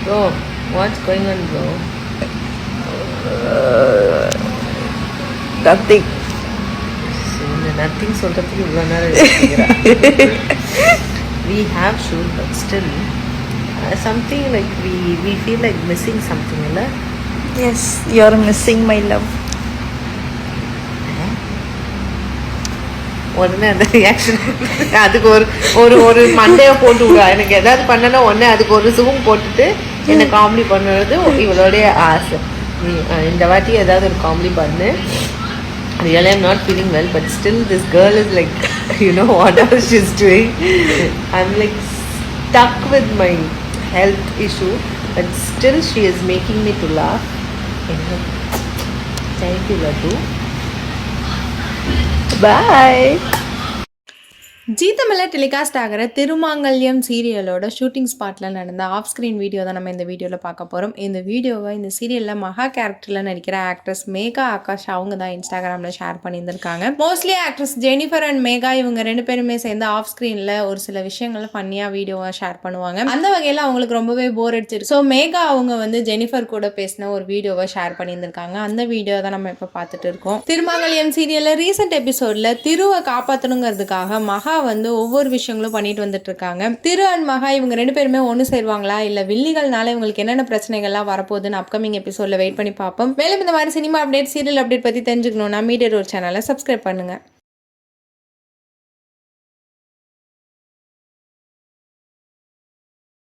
Bro, what's going on, bro? Nothing. Nothing சொல்றதுக்கு இவ்வளோ நேரம் we have shoot but still something like we feel like missing something இல்ல. Yes, you're missing my love. உடனே அந்த reaction அதுக்கு ஒரு ஒரு மண்டையை போட்டு விடுவா. எனக்கு எதாவது பண்ணனா உடனே அதுக்கு ஒரு ஜூம் போட்டுட்டு என்னை காமெடி பண்ணுறது இவளோடைய ஆசை. நீ இந்த வாட்டி ஏதாவது ஒரு காமெடி பண்ணு. Really I'm not feeling well, but still this girl is like, you know whatever she's doing, I'm like stuck with my health issue, but still she is making me to laugh. Thank you, Laddu. Bye. ஜீ தமிழில் telecast ஆகிற திருமாங்கல்யம் சீரியலோட shooting ஸ்பாட்டில் நடந்த off screen video தான் நம்ம இந்த வீடியோவில் பார்க்க போகிறோம். இந்த வீடியோவை இந்த சீரியலில் மகா கேரக்டரில் நடிக்கிற ஆக்ட்ரஸ் மேகா ஆகாஷ் அவங்க தான் இன்ஸ்டாகிராமில் ஷேர் பண்ணியிருந்திருக்காங்க. Mostly actress Jennifer and Megha இவங்க 2 பேருமே சேர்ந்து ஆஃப் ஸ்க்ரீனில் ஒரு சில விஷயங்களை ஃபன்னியாக வீடியோவை ஷேர் பண்ணுவாங்க. அந்த வகையில் அவங்களுக்கு ரொம்பவே போர் அடிச்சிருக்கு. ஸோ மேகா அவங்க வந்து ஜெனிஃபர் கூட பேசின ஒரு வீடியோவை ஷேர் பண்ணியிருந்திருக்காங்க. அந்த வீடியோ தான் நம்ம இப்போ பார்த்துட்டு இருக்கோம். திருமாங்கல்யம் சீரியலில் ரீசெண்ட் எபிசோடில் திருவை காப்பாற்றணுங்கிறதுக்காக மகா வந்து ஒவ்வொரு விஷயங்களும் பண்ணிட்டு வந்துட்டு இருக்காங்க. திரு அண்ட் மகா இவங்க 2 பேருமே ஒன்று சேருவாங்களா இல்ல வில்லிகள்னால இவங்களுக்கு என்னென்ன பிரச்சனைகள்லாம் வரப்போகுதுன்னு அப்கமிங் எபிசோட்ல வெயிட் பண்ணி பார்ப்போம். மேலும் இந்த மாதிரி சினிமா அப்டேட், சீரியல் அப்டேட் பத்தி தெரிஞ்சுக்கணும்னா மீடியா ரோட் சேனலை சப்ஸ்கிரைப் பண்ணுங்க.